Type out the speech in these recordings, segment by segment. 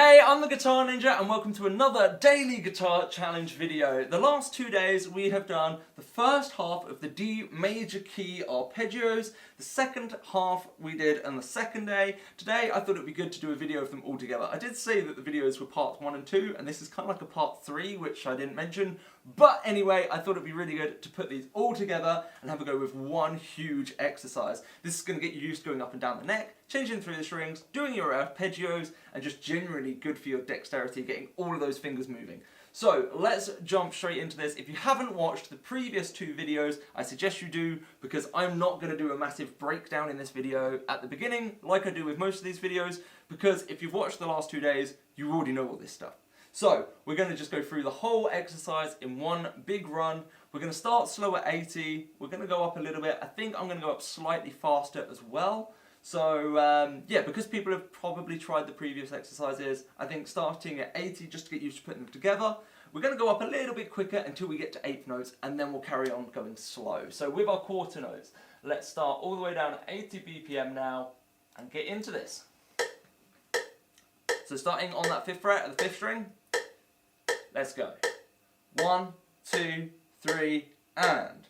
Hey, I'm the Guitar Ninja and welcome to another daily guitar challenge video. The last 2 days we have done the first half of the D major key arpeggios. The second half we did on the second day. Today I thought it would be good to do a video of them all together. I did say that the videos were part 1 and 2 and this is kind of like a part 3 which I didn't mention. But anyway, I thought it would be really good to put these all together and have a go with one huge exercise. This is going to get you used to going up and down the neck, changing through the strings, doing your arpeggios, and just generally good for your dexterity, getting all of those fingers moving. So let's jump straight into this. If you haven't watched the previous 2 videos, I suggest you do, because I'm not going to do a massive breakdown in this video at the beginning, like I do with most of these videos, because if you've watched the last 2 days, you already know all this stuff. So we're going to just go through the whole exercise in one big run. We're going to start slow at 80, we're going to go up a little bit. I think I'm going to go up slightly faster as well. So yeah, because people have probably tried the previous exercises, I think starting at 80 just to get used to putting them together. We're going to go up a little bit quicker until we get to 8th notes, and then we'll carry on going slow. So with our quarter notes, let's start all the way down at 80 BPM now and get into this. So starting on that 5th fret of the 5th string, let's go. 1, 2, 3, and.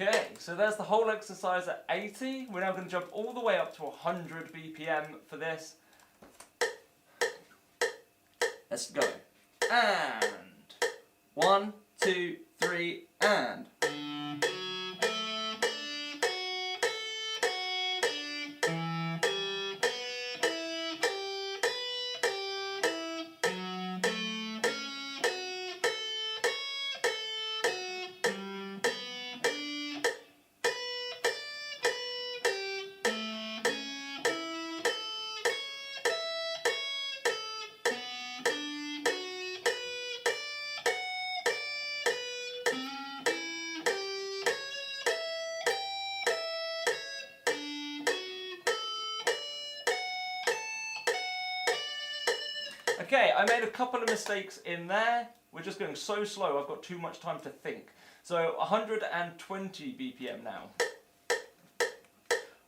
Okay, so there's the whole exercise at 80. We're now going to jump all the way up to 100 BPM for this. Let's go. And 1, 2, 3, and. Okay, I made a couple of mistakes in there. We're just going so slow, I've got too much time to think. So 120 BPM now.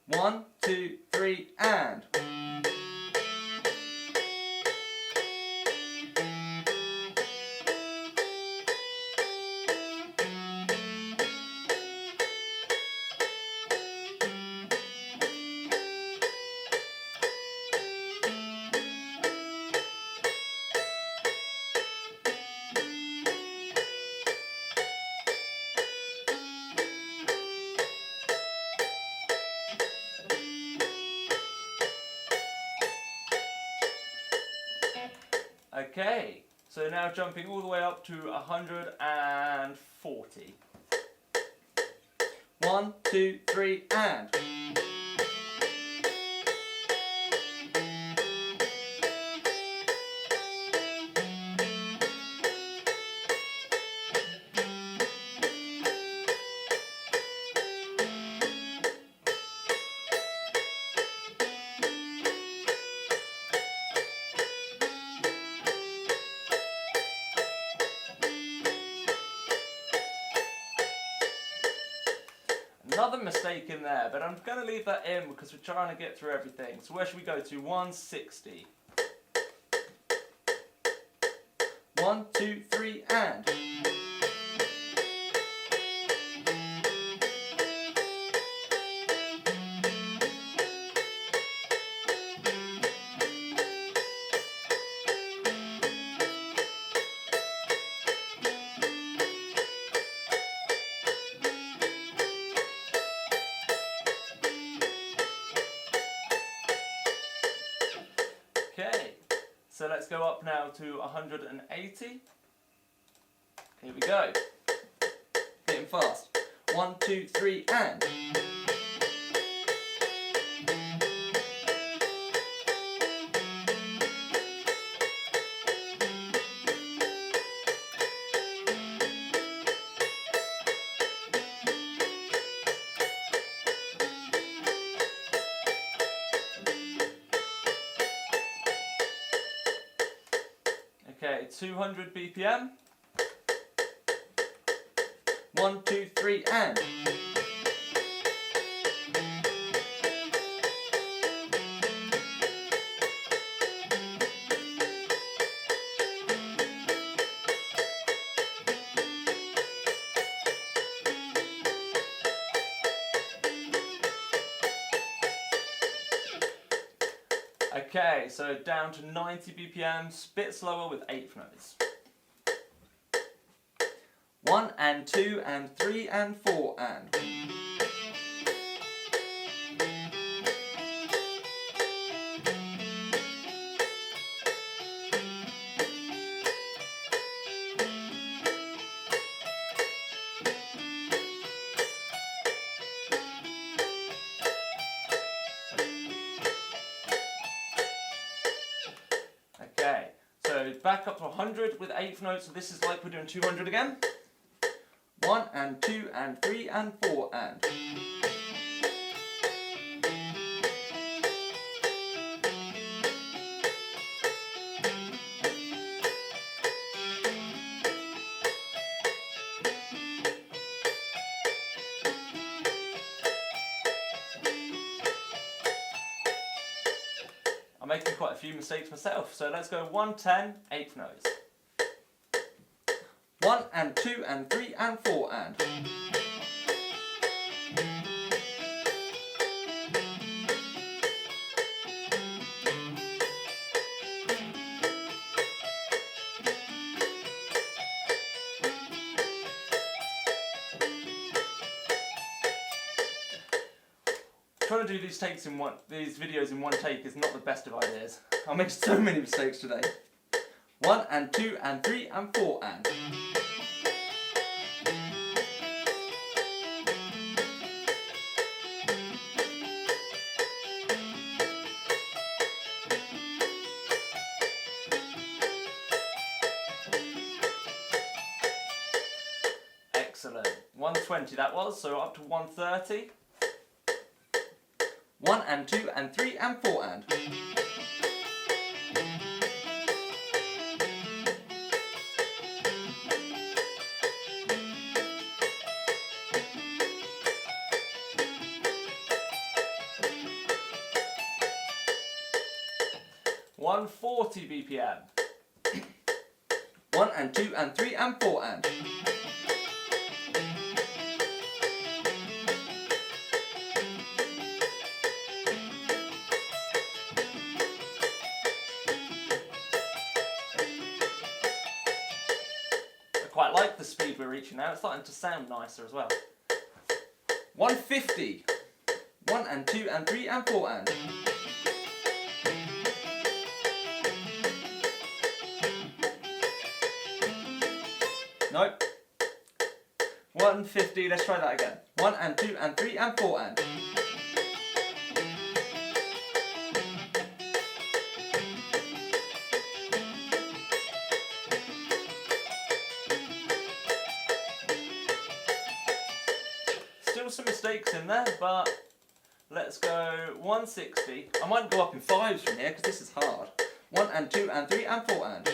1, 2, 3, and. Okay, so now jumping all the way up to 140. 1, 2, 3, and. Another mistake in there, but I'm going to leave that in because we're trying to get through everything. So where should we go to? 160. 1, 2, 3, and. So let's go up now to 180. Here we go. Getting fast. 1, 2, 3, and. Okay, 200 BPM. 1, 2, 3, and. Okay, so down to 90 BPM, bit slower with eighth notes. 1 and 2 and 3 and 4 and. Okay, so back up to 100 with eighth notes, so this is like we're doing 200 again. 1 and 2 and 3 and 4 and. I'm making quite a few mistakes myself, so let's go 110, eighth notes. 1 and 2 and 3 and 4 and. Trying to do these videos in one take is not the best of ideas. I'll make so many mistakes today. 1 and 2 and 3 and 4 and. Excellent. 120 that was, so up to 130. 1 and 2 and 3 and 4 and. $140 BPM. 1 and 2 and 3 and 4 and. Quite like the speed we're reaching now, it's starting to sound nicer as well. 150. 1 and 2 and 3 and 4 and. Nope. 150, let's try that again. 1 and 2 and 3 and 4 and. Still some mistakes in there, but let's go 160. I might go up in fives from here because this is hard. 1 and 2 and 3 and 4 and.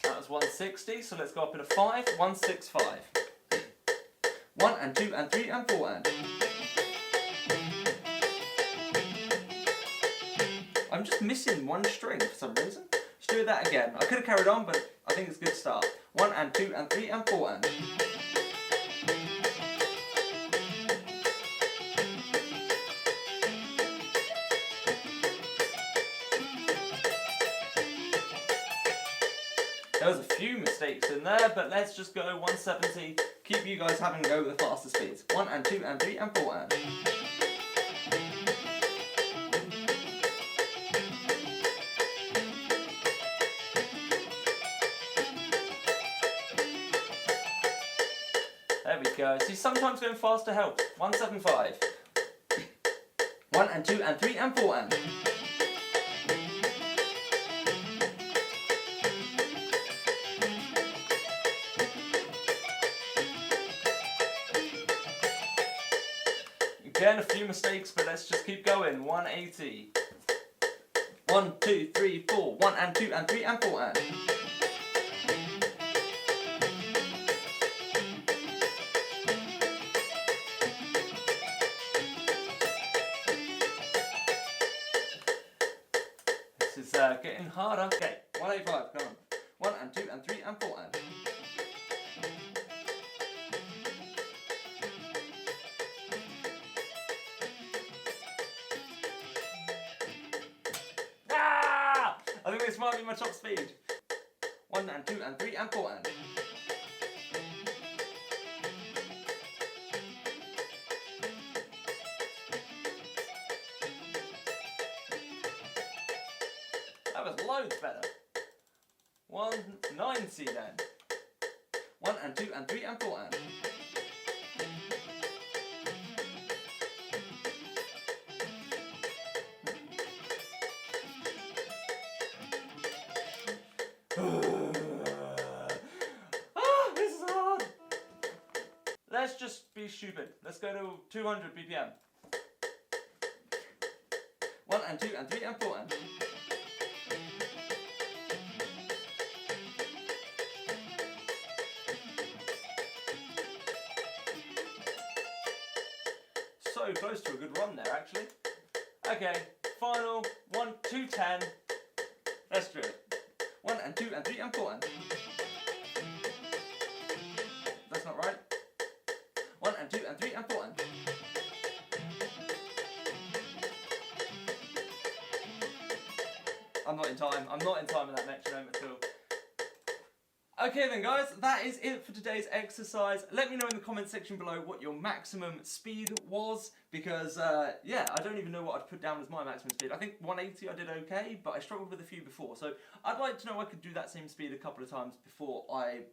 That was 160, so let's go up in a 5. 165. 1 and 2 and 3 and 4 and. I'm just missing one string for some reason. Let's do that again. I could have carried on, but I think it's a good start. 1 and 2 and 3 and 4 and. There was a few mistakes in there, but let's just go 170. Keep you guys having a go with the faster speeds. 1 and 2 and 3 and 4 and. There we go. See, sometimes going faster helps. 175. 1 and 2 and 3 and 4 and. Again, a few mistakes, but let's just keep going. 180. 1, 2, 3, 4. 1 and 2 and 3 and 4 and. This is getting harder. Okay, 185, come on. 1 and 2 and 3 and 4 and. I think this might be my top speed. 1 and 2 and 3 and 4 and. That was loads better. 190 then. 1 and 2 and 3 and 4 and. This is hard. Let's just be stupid. Let's go to 200 BPM. 1 and 2 and 3 and 4 and. So close to a good run there, actually. Okay, final 1, 2, 10. Let's do it. 1 and 2 and 3 and 4 and. That's not right. 1 and 2 and 3 and 4 and. I'm not in time. I'm not in time with that metronome at all. Okay then guys, that is it for today's exercise. Let me know in the comment section below what your maximum speed was, because yeah, I don't even know what I'd put down as my maximum speed. I think 180 I did okay, but I struggled with a few before, so I'd like to know I could do that same speed a couple of times before I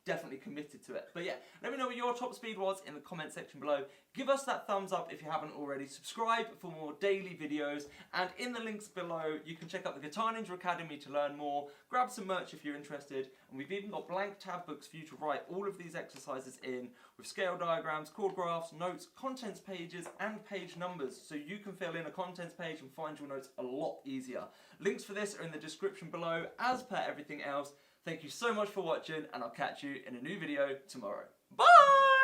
definitely committed to it. But yeah, let me know what your top speed was in the comment section below. Give us that thumbs up if you haven't already. Subscribe for more daily videos, and in the links below you can check out the Guitar Ninja Academy to learn more. Grab some merch if you're interested, and we've even got blank tab books for you to write all of these exercises in, with scale diagrams, chord graphs, notes, contents pages and page numbers, so you can fill in a contents page and find your notes a lot easier. Links for this are in the description below, as per everything else. Thank you so much for watching, and I'll catch you in a new video tomorrow. Bye!